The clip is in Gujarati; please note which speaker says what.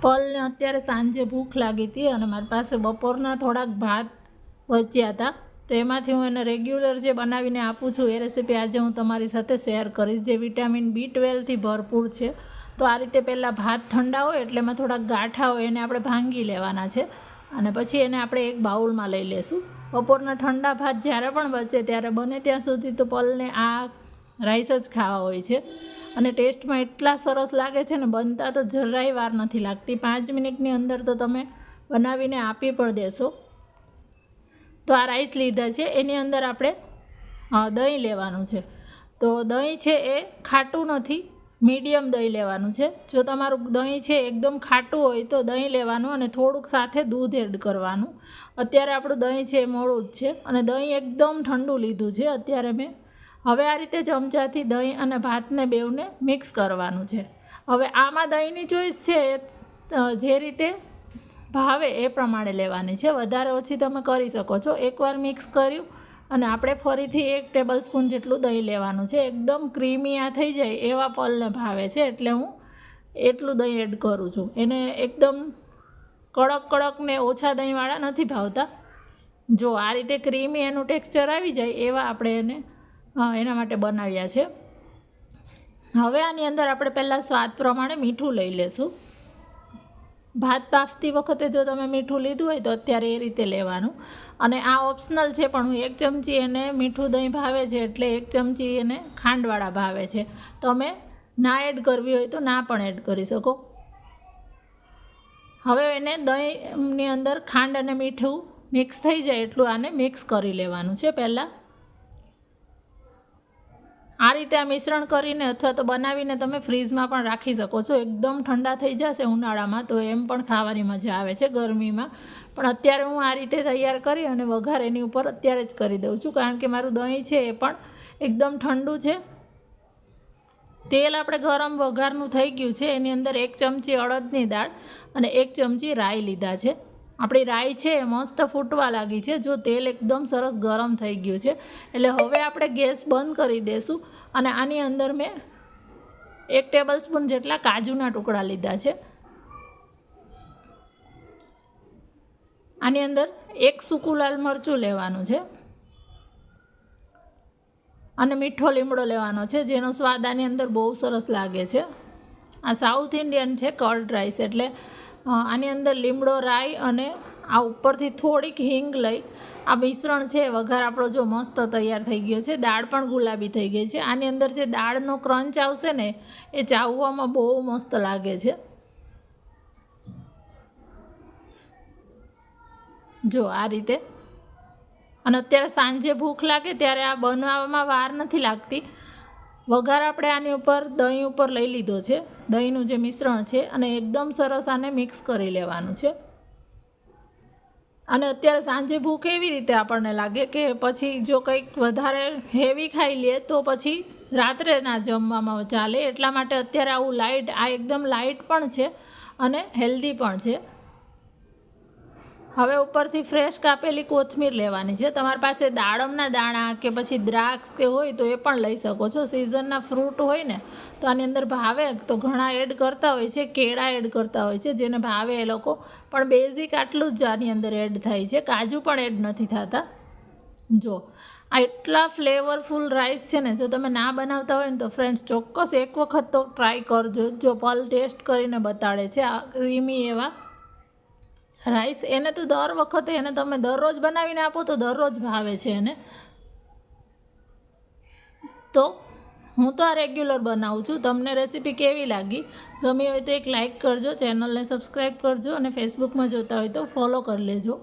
Speaker 1: પલને અત્યારે સાંજે ભૂખ લાગી હતી અને મારી પાસે બપોરના થોડાક ભાત બચ્યા હતા, તો એમાંથી હું એને રેગ્યુલર જે બનાવીને આપું છું એ રેસીપી આજે હું તમારી સાથે શેર કરીશ, જે વિટામિન B12થી ભરપૂર છે. તો આ રીતે પહેલાં ભાત ઠંડા હોય એટલે એમાં થોડાક ગાંઠા હોય એને આપણે ભાંગી લેવાના છે અને પછી એને આપણે એક બાઉલમાં લઈ લેશું. બપોરના ઠંડા ભાત જ્યારે પણ બચે ત્યારે બને ત્યાં સુધી તો પલને આ રાઈસ જ ખાવા હોય છે અને ટેસ્ટમાં એટલા સરસ લાગે છે ને, બનતા તો જરાય વાર નથી લાગતી. 5 મિનિટની અંદર તો તમે બનાવીને આપી પણ દેશો. તો આ રાઈસ લીધા છે, એની અંદર આપણે દહીં લેવાનું છે. તો દહીં છે એ ખાટું નથી, મીડિયમ દહીં લેવાનું છે. જો તમારું દહીં છે એકદમ ખાટું હોય તો દહીં લેવાનું અને થોડુંક સાથે દૂધ એડ કરવાનું. અત્યારે આપણું દહીં છે એ મોડું જ છે અને દહીં એકદમ ઠંડુ લીધું છે અત્યારે મેં. હવે આ રીતે ચમચાથી દહીં અને ભાતને બેવને મિક્સ કરવાનું છે. હવે આમાં દહીંની ચોઈસ છે જે રીતે ભાવે એ પ્રમાણે લેવાની છે, વધારે ઓછી તમે કરી શકો છો. એકવાર મિક્સ કર્યું અને આપણે ફરીથી 1 ટેબલ સ્પૂન જેટલું દહીં લેવાનું છે. એકદમ ક્રીમી આ થઈ જાય એવા પલને ભાવે છે એટલે હું એટલું દહીં એડ કરું છું. એને એકદમ કડક ને ઓછા દહીંવાળા નથી ભાવતા. જો આ રીતે ક્રીમી એનું ટેક્સચર આવી જાય એવા આપણે એને એના માટે બનાવ્યા છે. હવે આની અંદર આપણે પહેલાં સ્વાદ પ્રમાણે મીઠું લઈ લેશું. ભાત બાફતી વખતે જો તમે મીઠું લીધું હોય તો અત્યારે એ રીતે લેવાનું અને આ ઓપ્શનલ છે, પણ હું 1 ચમચી એને મીઠું દહીં ભાવે છે એટલે 1 ચમચી એને ખાંડવાળા ભાવે છે. તમે ના એડ કરવી હોય તો ના પણ એડ કરી શકો. હવે એને દહીંની અંદર ખાંડ અને મીઠું મિક્સ થઈ જાય એટલું આને મિક્સ કરી લેવાનું છે. પહેલાં આ રીતે આ મિશ્રણ કરીને અથવા તો બનાવીને તમે ફ્રીજમાં પણ રાખી શકો છો. એકદમ ઠંડા થઈ જશે ઉનાળામાં તો એમ પણ ખાવાની મજા આવે છે ગરમીમાં. પણ અત્યારે હું આ રીતે તૈયાર કરી અને વઘાર એની ઉપર અત્યારે જ કરી દઉં છું, કારણ કે મારું દહીં છે એ પણ એકદમ ઠંડુ છે. તેલ આપણે ગરમ વઘારનું થઈ ગયું છે. એની અંદર 1 ચમચી અડદની દાળ અને 1 ચમચી રાઈ લીધા છે. આપણી રાઈ છે એ મસ્ત ફૂટવા લાગી છે. જો તેલ એકદમ સરસ ગરમ થઈ ગયું છે એટલે હવે આપણે ગેસ બંધ કરી દઈશું અને આની અંદર મેં 1 ટેબલ સ્પૂન જેટલા કાજુના ટુકડા લીધા છે. આની અંદર 1 સૂકું લાલ મરચું લેવાનું છે અને મીઠો લીમડો લેવાનો છે, જેનો સ્વાદ આની અંદર બહુ સરસ લાગે છે. આ સાઉથ ઇન્ડિયન છે કર્ડ રાઈસ એટલે આની અંદર લીમડો, રાઈ અને આ ઉપરથી થોડીક હિંગ લઈ આ મિશ્રણ છે વઘાર આપણો જો મસ્ત તૈયાર થઈ ગયો છે. દાળ પણ ગુલાબી થઈ ગઈ છે. આની અંદર જે દાળનો ક્રંચ આવશે ને એ ચાવવામાં બહુ મસ્ત લાગે છે. જો આ રીતે. અને અત્યારે સાંજે ભૂખ લાગે ત્યારે આ બનાવવામાં વાર નથી લાગતી. વઘાર આપણે આની ઉપર દહીં ઉપર લઈ લીધો છે, દહીંનું જે મિશ્રણ છે, અને એકદમ સરસ આને મિક્સ કરી લેવાનું છે. અને અત્યારે સાંજે ભૂખ એવી રીતે આપણને લાગે કે પછી જો કંઈક વધારે હેવી ખાઈ લઈએ તો પછી રાત્રે ના જમવામાં ચાલે. એટલા માટે અત્યારે આવું લાઇટ, આ એકદમ લાઇટ પણ છે અને હેલ્ધી પણ છે. હવે ઉપરથી ફ્રેશ કાપેલી કોથમીર લેવાની છે. તમારી પાસે દાડમના દાણા કે પછી દ્રાક્ષ કે હોય તો એ પણ લઈ શકો છો. સિઝનના ફ્રૂટ હોય ને તો આની અંદર ભાવે તો ઘણા એડ કરતા હોય છે, કેળા એડ કરતા હોય છે જેને ભાવે એ લોકો, પણ બેઝિક આટલું જ આની અંદર એડ થાય છે. કાજુ પણ એડ નથી થતા. જો આ એટલા ફ્લેવરફુલ રાઈસ છે ને, જો તમે ના બનાવતા હોય ને તો ફ્રેન્ડ્સ ચોક્કસ એક વખત તો ટ્રાય કરજો. જો પલ ટેસ્ટ કરીને બતાડે છે આ ક્રીમી એવા રાઈસ. એને તો દર વખતે એને તમે દરરોજ બનાવીને આપો તો દરરોજ ભાવે છે એને. તો હું તો આ રેગ્યુલર બનાવું છું. તમને રેસીપી કેવી લાગી? ગમી હોય તો એક લાઇક કરજો, ચેનલને સબસ્ક્રાઈબ કરજો અને ફેસબુકમાં જોતા હોય તો ફોલો કરી લેજો.